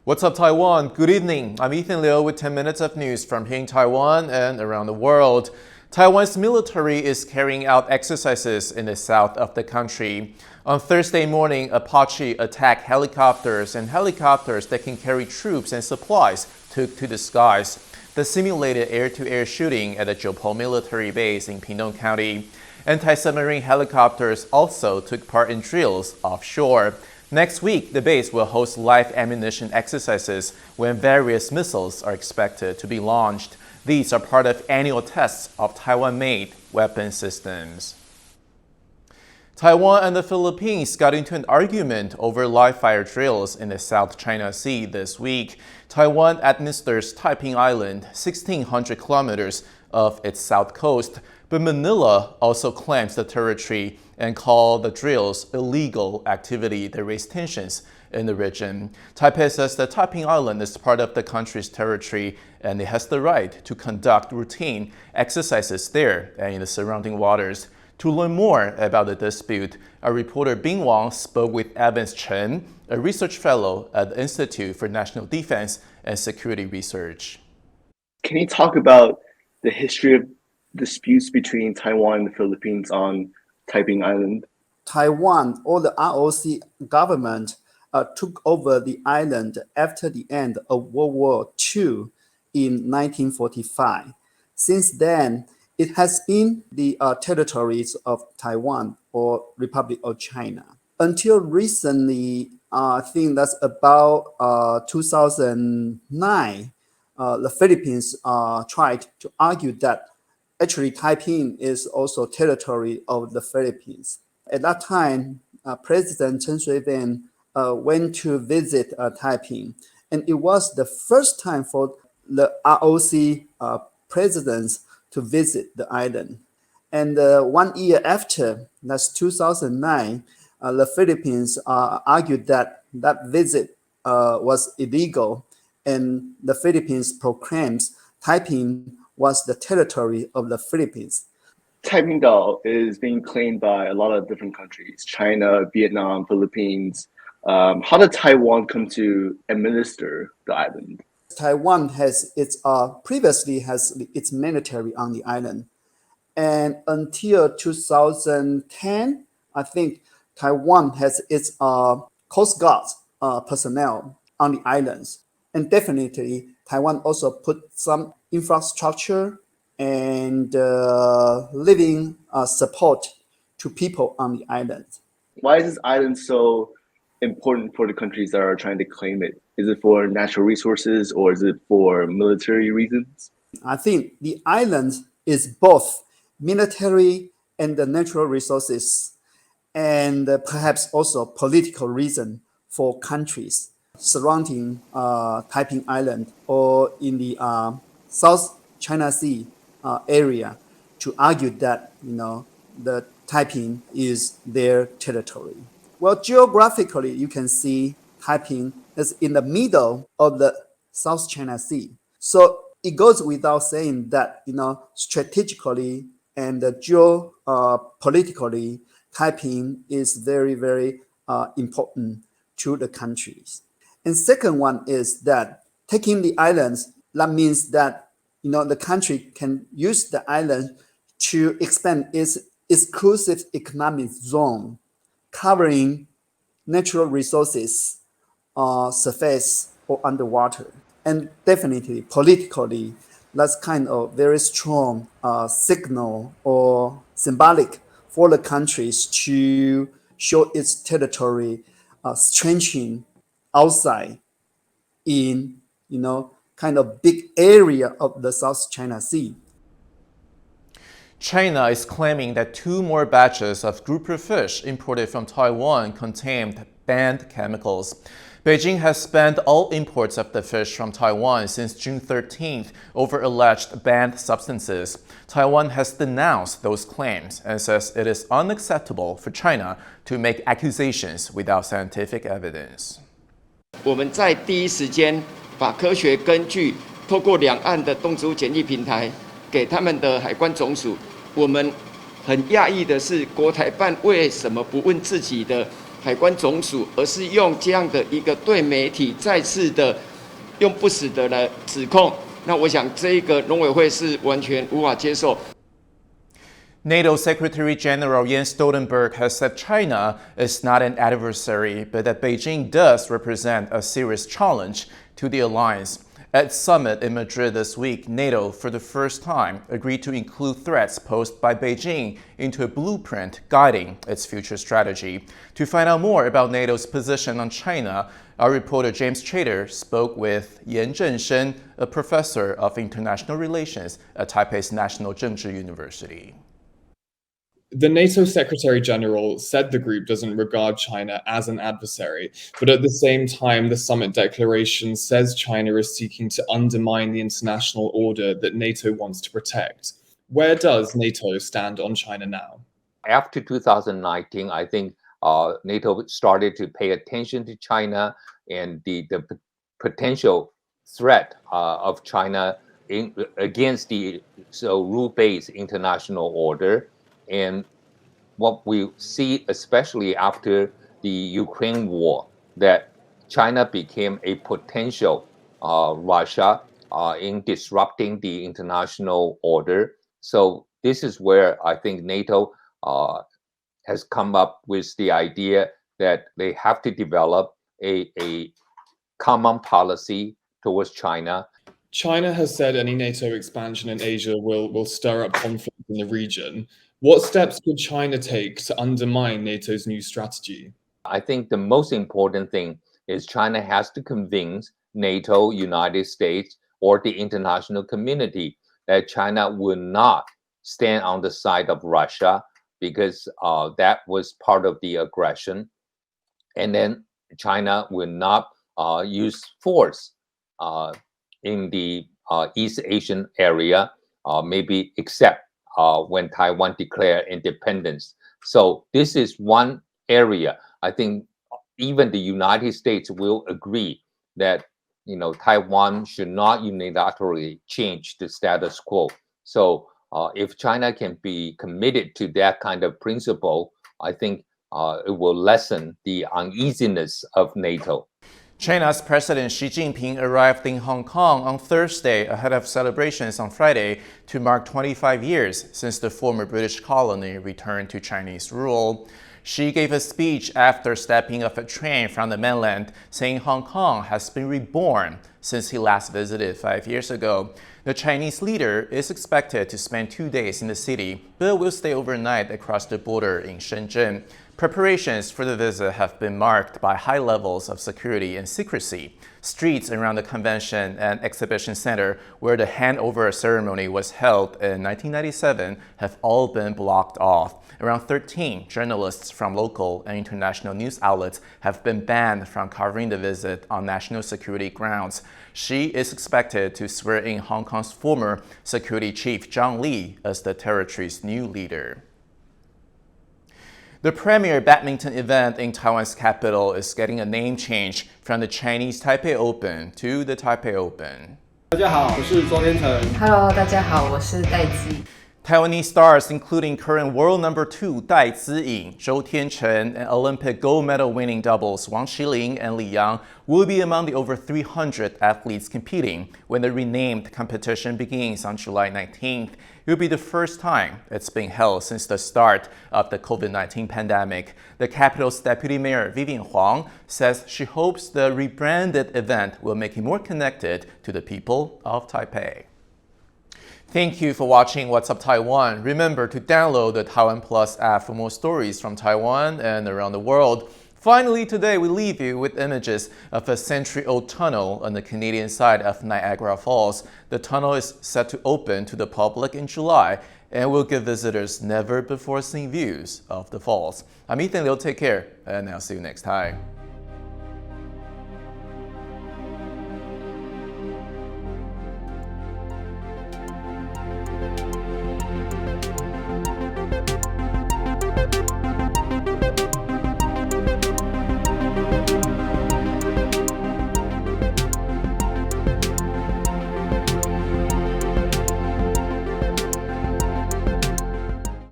What's up, Taiwan? Good evening. I'm Ethan Liu with 10 minutes of news from here in Taiwan and around the world. Taiwan's military is carrying out exercises in the south of the country. On Thursday morning, Apache attacked helicopters and helicopters that can carry troops and supplies took to the skies. The simulated air-to-air shooting at the Jiupo military base in Pingtung County. Anti-submarine helicopters also took part in drills offshore. Next week, the base will host live ammunition exercises when various missiles are expected to be launched. These are part of annual tests of Taiwan-made weapon systems. Taiwan and the Philippines got into an argument over live-fire drills in the South China Sea this week. Taiwan administers Taipei Island, 1,600 kilometers of its south coast, but Manila also claims the territory and called the drills illegal activity that raised tensions in the region. Taipei says that Taipei Island is part of the country's territory and it has the right to conduct routine exercises there and in the surrounding waters. To learn more about the dispute, our reporter Bing Wang spoke with Evans Chen, a research fellow at the Institute for National Defense and Security Research. Can you talk about the history of disputes between Taiwan and the Philippines on Taipei Island? Taiwan, or the ROC government, took over the island after the end of World War II in 1945. Since then, it has been the territories of Taiwan or Republic of China. Until recently, I think that's about 2009, the Philippines tried to argue that actually Taipei is also territory of the Philippines. At that time, President Chen Shui-bian went to visit Taipei, and it was the first time for the ROC presidents to visit the island. And 1 year after, that's 2009, the Philippines argued that that visit was illegal, and the Philippines proclaims Taipei was the territory of the Philippines. Taipei is being claimed by a lot of different countries: China, Vietnam, Philippines. How did Taiwan come to administer the island? Taiwan has previously has its military on the island, and until 2010, I think Taiwan has its Coast Guard personnel on the islands, and definitely Taiwan also put some infrastructure and living support to people on the island. Why is this island so important for the countries that are trying to claim it? Is it for natural resources or is it for military reasons? I think the island is both military and the natural resources, and perhaps also political reason for countries surrounding Taipei Island or in the South China Sea area to argue that the Taipei is their territory. Well, geographically, you can see Taipei is in the middle of the South China Sea. So it goes without saying that, strategically and geopolitically, Taipei is very, very important to the countries. And second one is that taking the islands, that means that, the country can use the island to expand its exclusive economic zone, covering natural resources, surface or underwater. And definitely politically, that's kind of very strong signal or symbolic for the countries to show its territory stretching outside in, kind of big area of the South China Sea. China is claiming that 2 more batches of grouper fish imported from Taiwan contained banned chemicals. Beijing has banned all imports of the fish from Taiwan since June 13th over alleged banned substances. Taiwan has denounced those claims and says it is unacceptable for China to make accusations without scientific evidence. 我们在第一时间把科学根据透过两岸的动植物检疫平台给他们的海关总署。我们很讶异的是，国台办为什么不问自己的海关总署，而是用这样的一个对媒体再次的用不实的来指控。那我想这一个农委会是完全无法接受。NATO Secretary General Jens Stoltenberg has said China is not an adversary, but that Beijing does represent a serious challenge to the alliance. At its summit in Madrid this week, NATO, for the first time, agreed to include threats posed by Beijing into a blueprint guiding its future strategy. To find out more about NATO's position on China, our reporter James Chater spoke with Yan Zhenshen, a professor of international relations at Taipei's National Zhengzhi University. The NATO Secretary General said the group doesn't regard China as an adversary, but at the same time, the summit declaration says China is seeking to undermine the international order that NATO wants to protect. Where does NATO stand on China now? After 2019, I think NATO started to pay attention to China and the potential threat of China against the rule-based international order. And what we see, especially after the Ukraine war, that China became a potential Russia in disrupting the international order. So this is where I think NATO has come up with the idea that they have to develop a common policy towards China. China has said any NATO expansion in Asia will stir up conflict in the region. What steps could China take to undermine NATO's new strategy? I think the most important thing is China has to convince NATO, United States, or the international community that China will not stand on the side of Russia, because that was part of the aggression. And then China will not use force in the East Asian area, maybe except when Taiwan declared independence. So this is one area. I think even the United States will agree that Taiwan should not unilaterally change the status quo. So if China can be committed to that kind of principle, I think it will lessen the uneasiness of NATO. China's President Xi Jinping arrived in Hong Kong on Thursday ahead of celebrations on Friday to mark 25 years since the former British colony returned to Chinese rule. Xi gave a speech after stepping off a train from the mainland, saying Hong Kong has been reborn since he last visited 5 years ago. The Chinese leader is expected to spend 2 days in the city, but will stay overnight across the border in Shenzhen. Preparations for the visit have been marked by high levels of security and secrecy. Streets around the convention and exhibition center, where the handover ceremony was held in 1997, have all been blocked off. Around 13 journalists from local and international news outlets have been banned from covering the visit on national security grounds. Xi is expected to swear in Hong Kong's former security chief Zhang Li as the territory's new leader. The premier badminton event in Taiwan's capital is getting a name change from the Chinese Taipei Open to the Taipei Open. 大家好，我是周天成。Hello， 大家好，我是戴姬。 Taiwanese stars, including current world number 2 Dai Ziying, Zhou Tianchen, and Olympic gold medal winning doubles Wang Xiling and Li Yang, will be among the over 300 athletes competing when the renamed competition begins on July 19th. It will be the first time it's being held since the start of the COVID-19 pandemic. The capital's Deputy Mayor Vivian Huang says she hopes the rebranded event will make it more connected to the people of Taipei. Thank you for watching What's Up Taiwan. Remember to download the TaiwanPlus app for more stories from Taiwan and around the world. Finally, today we leave you with images of a century-old tunnel on the Canadian side of Niagara Falls. The tunnel is set to open to the public in July and will give visitors never-before-seen views of the falls. I'm Ethan Liu. Take care, and I'll see you next time.